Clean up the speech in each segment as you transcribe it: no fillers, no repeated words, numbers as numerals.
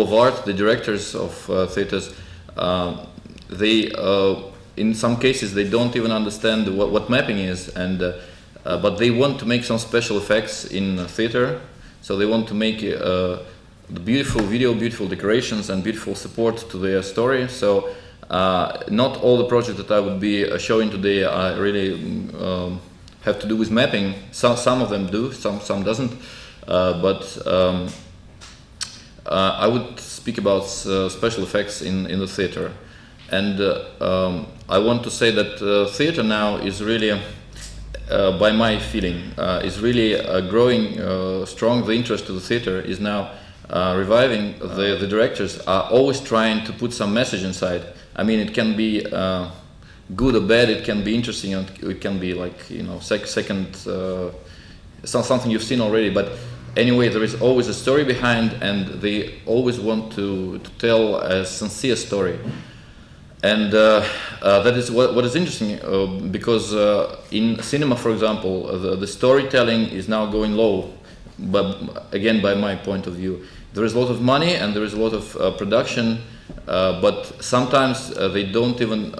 of art, the directors of theaters, they in some cases they don't even understand what mapping is, and but they want to make some special effects in theater, so they want to make the beautiful video, beautiful decorations, and beautiful support to their story. So not all the projects that I would be showing today are really have to do with mapping. Some of them do, some doesn't, but I would speak about special effects in the theater. And I want to say that theater now is really, by my feeling, is really growing strong. The interest to the theater is now reviving. The directors are always trying to put some message inside. I mean, it can be good or bad, it can be interesting, and it can be like, you know, something you've seen already, but anyway, there is always a story behind, and they always want to tell a sincere story. And that is what is interesting, because in cinema, for example, the storytelling is now going low, but again, by my point of view. There is a lot of money and there is a lot of production, but sometimes they don't even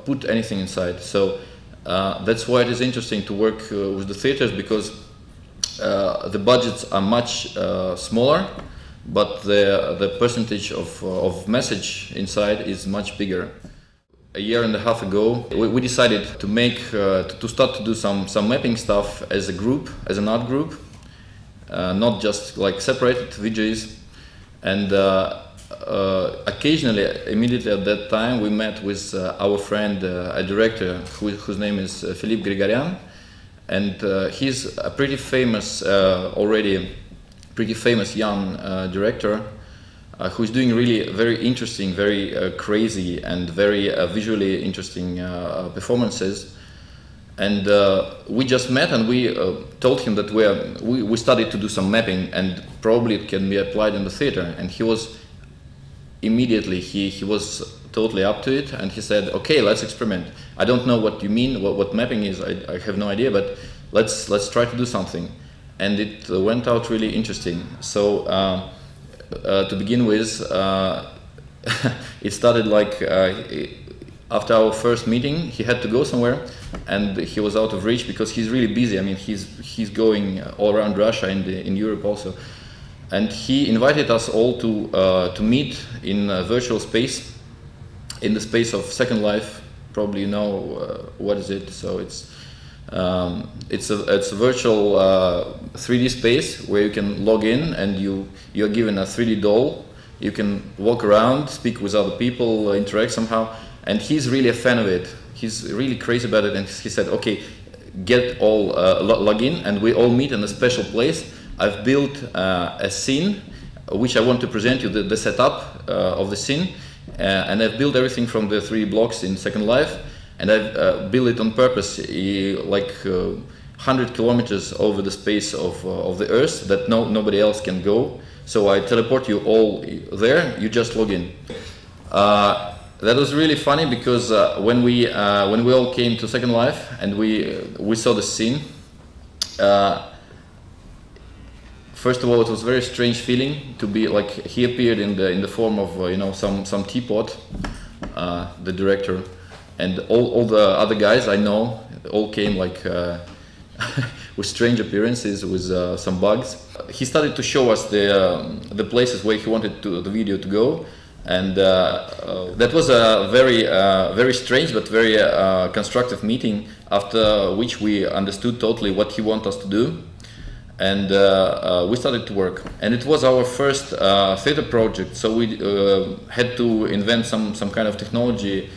put anything inside. So that's why it is interesting to work with the theaters, because the budgets are much smaller, but the percentage of message inside is much bigger. A year and a half ago, we decided to make to start to do some mapping stuff as a group, as an art group, not just like separated VJs. And occasionally, immediately at that time, we met with our friend, a director whose name is Philippe Grigorian, and he's a pretty famous, already pretty famous young director, who's doing really very interesting, very crazy, and very visually interesting performances. And we just met, and we told him that we started to do some mapping, and probably it can be applied in the theater. And he was immediately, he was totally up to it, and he said, okay, let's experiment. I don't know what you mean, what mapping is, I have no idea, but let's try to do something. And it went out really interesting. So to begin with, it started like after our first meeting, he had to go somewhere, and he was out of reach because he's really busy. I mean, he's going all around Russia and in Europe also. And he invited us all to meet in a virtual space, in the space of Second Life. Probably you know what is it. So it's a virtual 3D space where you can log in, and you're given a 3D doll. You can walk around, speak with other people, interact somehow. And he's really a fan of it. He's really crazy about it, and he said, okay, get all log in, and we all meet in a special place. I've built a scene which I want to present you, the setup of the scene, and I've built everything from the 3 blocks in Second Life, and I've built it on purpose, like 100 kilometers over the space of the Earth that nobody else can go. So I teleport you all there, you just log in. That was really funny, because when we all came to Second Life and we saw the scene, first of all, it was a very strange feeling to be like, he appeared in the form of you know, some teapot, the director, and all the other guys I know all came like with strange appearances, with some bugs. He started to show us the places where he wanted the video to go. And that was a very strange but very constructive meeting, after which we understood totally what he wanted us to do, and we started to work. And it was our first theater project, so we had to invent some kind of technology,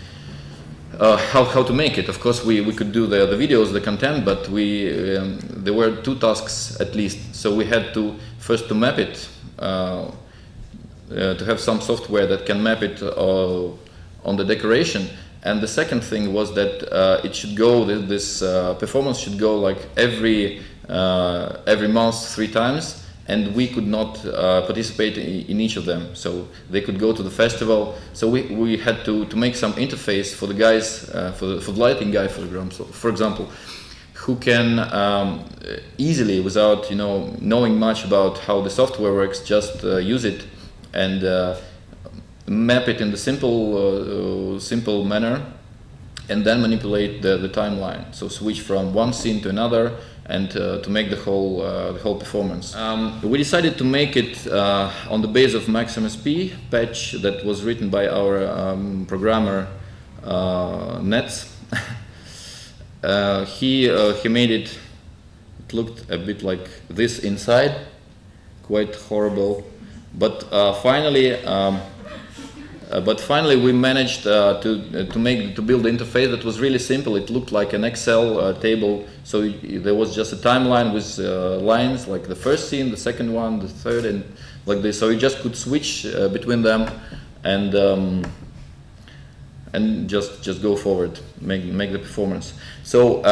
how to make it. Of course, we could do the videos, the content, but there were 2 tasks at least. So we had to first to map it. To have some software that can map it on the decoration, and the second thing was that it should go. This performance should go like every month 3 times, and we could not participate in each of them. So they could go to the festival. So we had to make some interface for the guys, for the lighting guy, for example, who can easily, without knowing much about how the software works, just use it and map it in the simple manner, and then manipulate the timeline. So switch from one scene to another, and to make the whole performance. We decided to make it on the base of Maximus P patch that was written by our programmer Nets. He made it. It looked a bit like this inside, quite horrible. But finally we managed to build the interface that was really simple. It looked like an Excel table. So there was just a timeline with lines, like the first scene, the second one, the third, and like this. So you just could switch between them, and just go forward, make the performance. So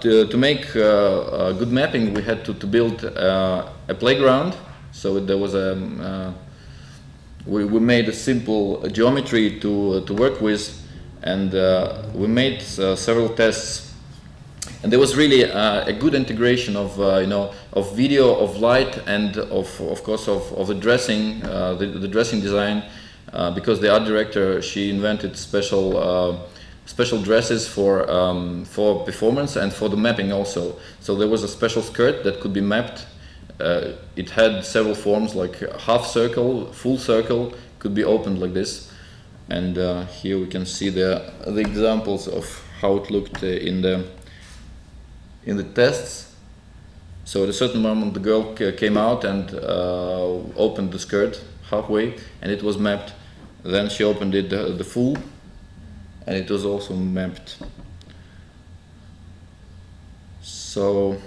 to make good mapping, we had to build a playground. So there was we made a simple geometry to work with, and we made several tests. And there was really a good integration of of video, of light, and of course of the dressing, the dressing design. Because the art director, she invented special dresses for performance and for the mapping also. So there was a special skirt that could be mapped. It had several forms, like half circle, full circle, could be opened like this. And here we can see the examples of how it looked in the tests. So at a certain moment, the girl came out and opened the skirt halfway, and it was mapped. Then she opened it the full, and it was also mapped. So,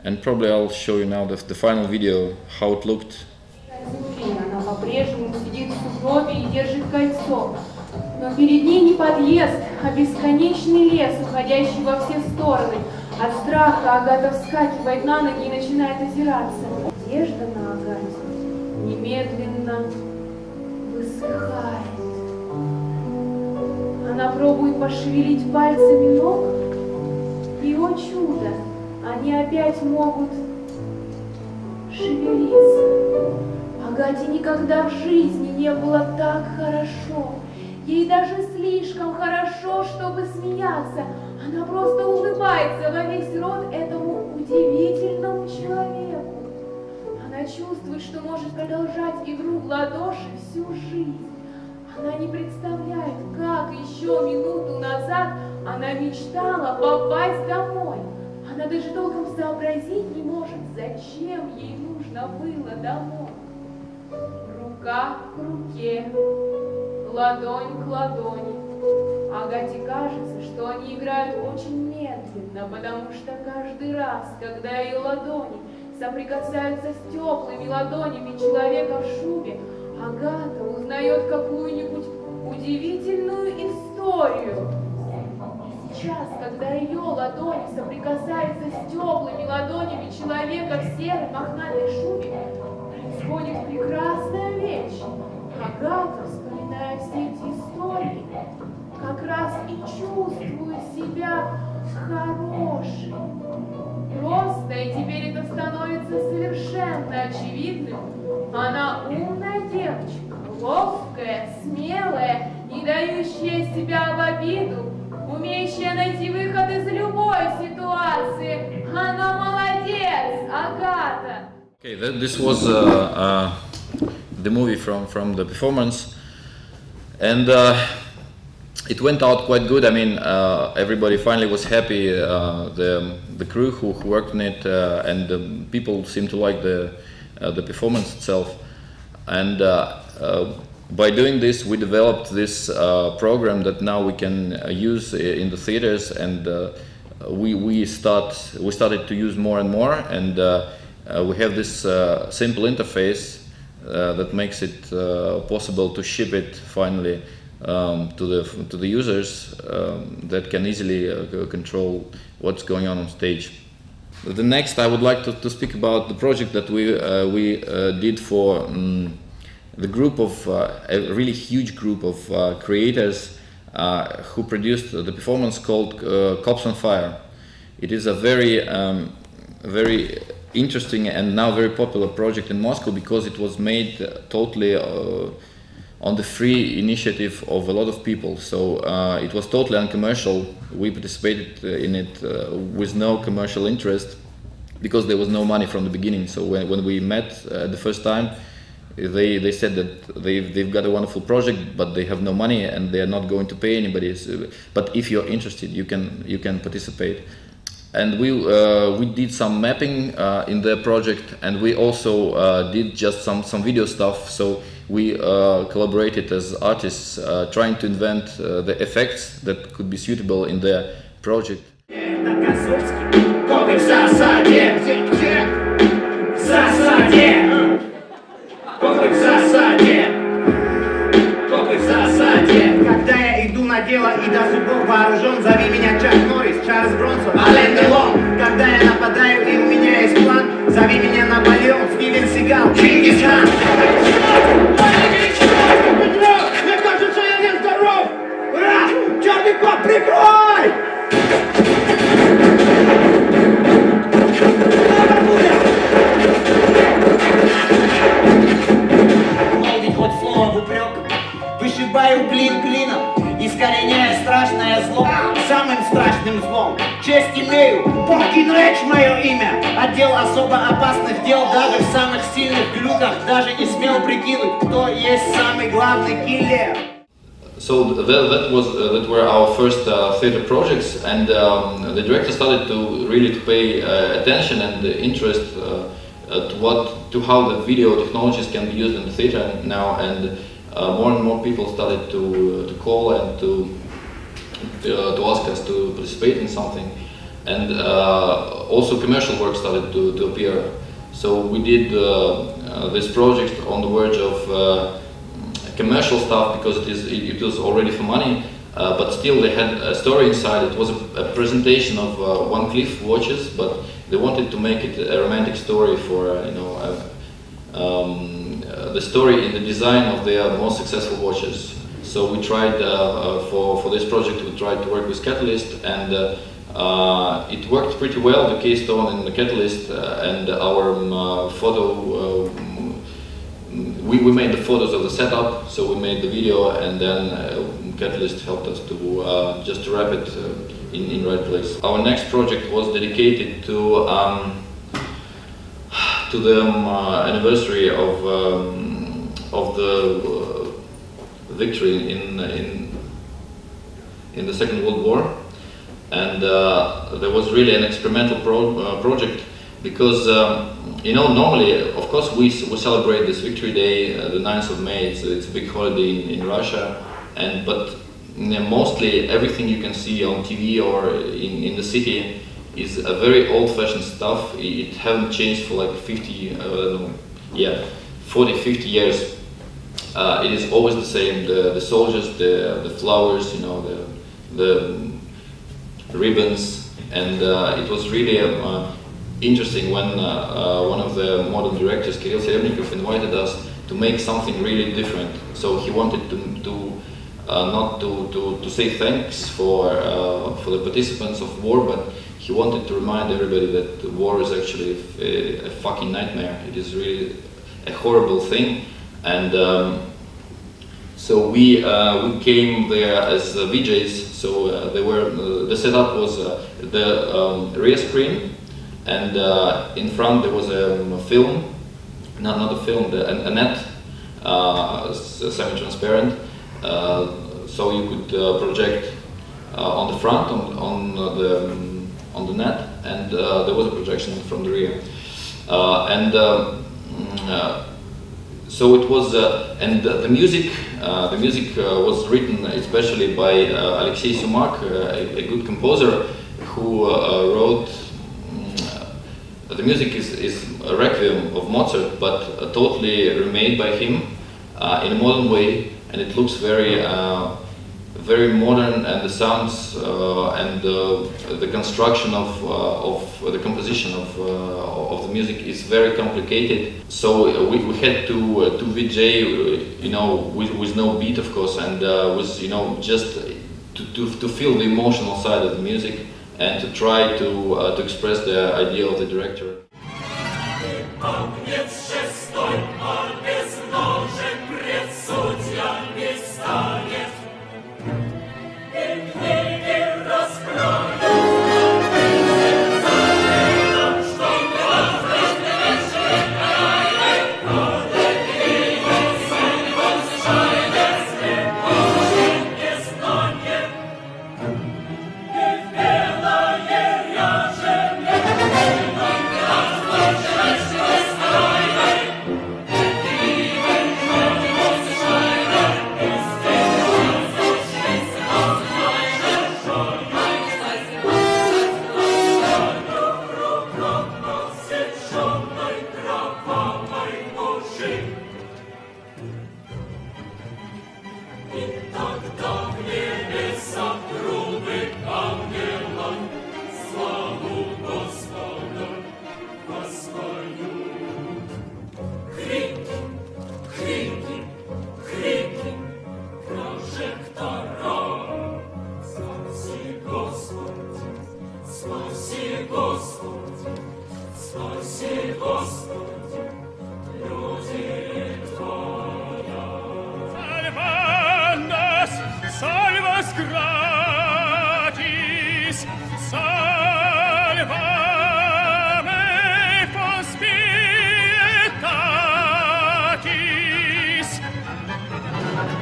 and probably I'll show you now the final video, how it looked. Она по-прежнему сидит в сугробе и держит кольцо. Но перед ней не подъезд, а бесконечный лес, уходящий во все стороны. От страха Агата вскакивает на ноги и начинает озираться. Одежда на Агате немедленно высыхает. Она пробует пошевелить пальцами ног, и, о чудо, они опять могут шевелиться. Агате никогда в жизни не было так хорошо. Ей даже слишком хорошо, чтобы смеяться. Она просто улыбается во весь рот этому удивительному человеку. Она чувствует, что может продолжать игру в ладоши всю жизнь. Она не представляет, как еще минуту назад она мечтала попасть домой. Она даже толком сообразить не может, зачем ей нужно было домой. Рука к руке, ладонь к ладони. Агате кажется, что они играют очень медленно, потому что каждый раз, когда ее ладони соприкасаются с теплыми ладонями человека в шубе, Агата узнает какую-нибудь удивительную историю. И сейчас, когда ее ладони соприкасаются с теплыми ладонями человека в серой мохнатой шубе, происходит прекрасная вещь. Агата, вспоминая все эти истории, как раз и чувствует себя хорошей. Просто, и теперь это становится совершенно очевидным, она умная девочка, ловкая, смелая, не дающая себя в обиду, умеющая найти выход из любой ситуации. Она молодец, Агата! Okay, this was the movie from the performance, and it went out quite good. I mean, everybody finally was happy. The crew who worked on it, and the people seemed to like the performance itself. And by doing this, we developed this program that now we can use in the theaters, and we started to use more and more. And we have this simple interface that makes it possible to ship it finally to the users that can easily control what's going on stage. The next, I would like to speak about the project that we did for the group of a really huge group of creators who produced the performance called Cops on Fire. It is a very interesting and now very popular project in Moscow because it was made totally on the free initiative of a lot of people. So it was totally uncommercial. We participated in it with no commercial interest because there was no money from the beginning. So when we met the first time, they said that they've got a wonderful project, but they have no money and they are not going to pay anybody. So, but if you're interested, you can participate. And we did some mapping in the project, and we also did just some video stuff. So we collaborated as artists, trying to invent the effects that could be suitable in the project. Дело и до зубов вооружен, зови меня Чак Норрис, Чарльз Бронсон, Ален Делон. Когда я нападаю и у меня есть план, зови меня Наполеон, Стивен Сигал, Чингисхан. Мне кажется, я не здоров! Черный кот, прикрой! Молвить хоть слово в упрек, вышибаю клин клином. Искореняя страшное зло самым страшным злом. Честь имею, Покин Рэч мое имя. Отдел особо опасных дел, даже в самых сильных глюках даже не смел прикинуть, кто есть самый главный киллер. So that were our first theater projects, and the director started to really pay attention and interest to how the video technologies can be used in the theater now, and more and more people started to call and to ask us to participate in something, and also commercial work started to appear. So we did this project on the verge of commercial stuff because it was already for money, but still they had a story inside. It was a presentation of Van Cleef watches, but they wanted to make it a romantic story for the story in the design of their most successful watches. So we tried for this project. We tried to work with Catalyst, and it worked pretty well. The keystone in the Catalyst and our photo. We made the photos of the setup, so we made the video, and then Catalyst helped us to just to wrap it in right place. Our next project was dedicated to the anniversary of the victory in the Second World War, and there was really an experimental project because normally, of course, we celebrate this Victory Day, the 9th of May. It's a big holiday in Russia, but mostly everything you can see on TV or in the city is a very old-fashioned stuff. It hasn't changed for like 40, 50 years. It is always the same. The soldiers, the flowers, the ribbons, and it was really interesting when one of the modern directors, Kirill Serebrennikov, invited us to make something really different. So he wanted not to say thanks for the participants of war, but he wanted to remind everybody that the war is actually a fucking nightmare. It is really a horrible thing, and so we came there as VJs. So the setup was the rear screen, and in front there was a film, not a film, a net, semi-transparent, so you could project on the front on the net, and there was a projection from the rear, so it was, and the music was written especially by Alexei Sumak, a good composer, who wrote. The music is a requiem of Mozart, but totally remade by him in a modern way, and it looks very modern, and the sounds and the construction of the composition of the music is very complicated. So we had to VJ, with no beat, of course, and with just to feel the emotional side of the music and to try to express the idea of the director.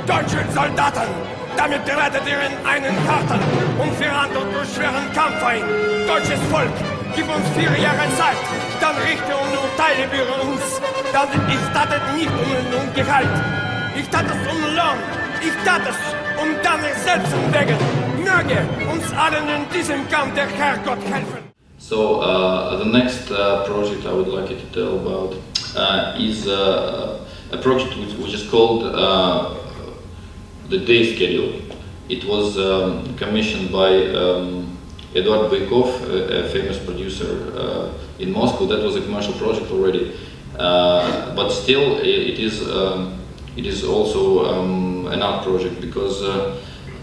Deutschen Soldaten, damit rettet ihr in einen Karten und verhandelt durch schweren Kampf ein. Deutsches Volk, gib uns 4 Jahre Zeit, dann richte und urteile über uns. Dann ich tat es nicht um Gehalt, ich tat es um Lohn, ich tat es um deiner selbst wegen. Möge uns allen in diesem Kampf der Herrgott helfen. So the next project I would like you to tell about is a project which is called the Day Schedule. It was commissioned by Eduard Bykov, a famous producer in Moscow. That was a commercial project already, but still it is also an art project, because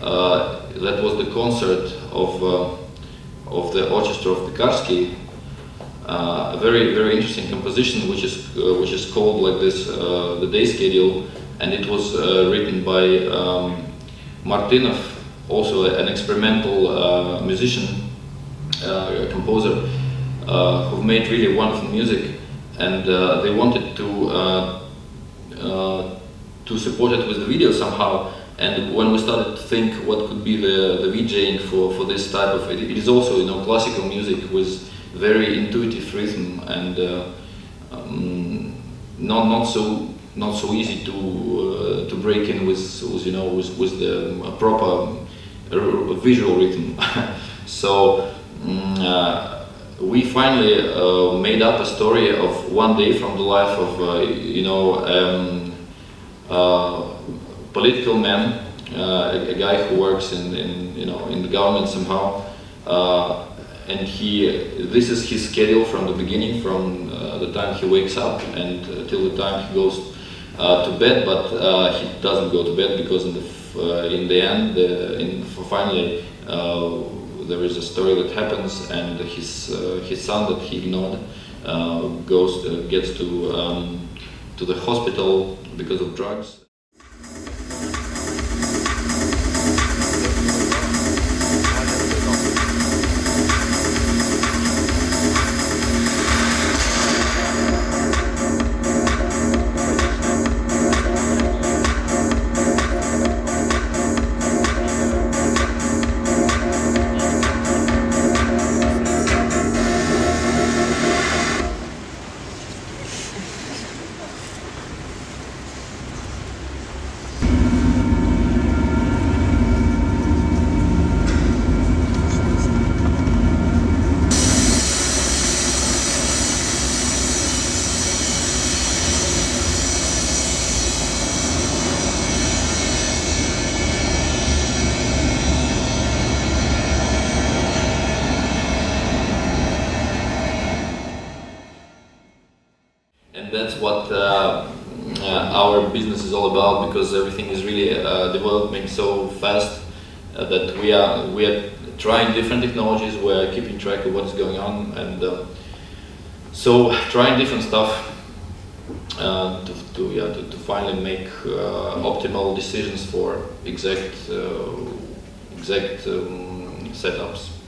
that was the concert of the orchestra of Pekarsky, a very interesting composition which is called like this, the Day Schedule, and it was written by Martynov, also an experimental musician, composer, who made really wonderful music, and they wanted to support it with the video somehow. And when we started to think what could be the VJing for this type of, it is also, you know, classical music with very intuitive rhythm, and not so easy to break in with you know, with the proper visual rhythm. So we finally made up a story of one day from the life of you know, political man, a guy who works in you know, in the government somehow, and this is his schedule from the beginning, from the time he wakes up and till the time he goes to bed. But he doesn't go to bed, because in the end, finally there is a story that happens, and his son that he ignored gets to the hospital because of drugs. That's what our business is all about, because everything is really developing so fast that we are trying different technologies, we are keeping track of what's going on, and so trying different stuff. to finally make optimal decisions for exact setups.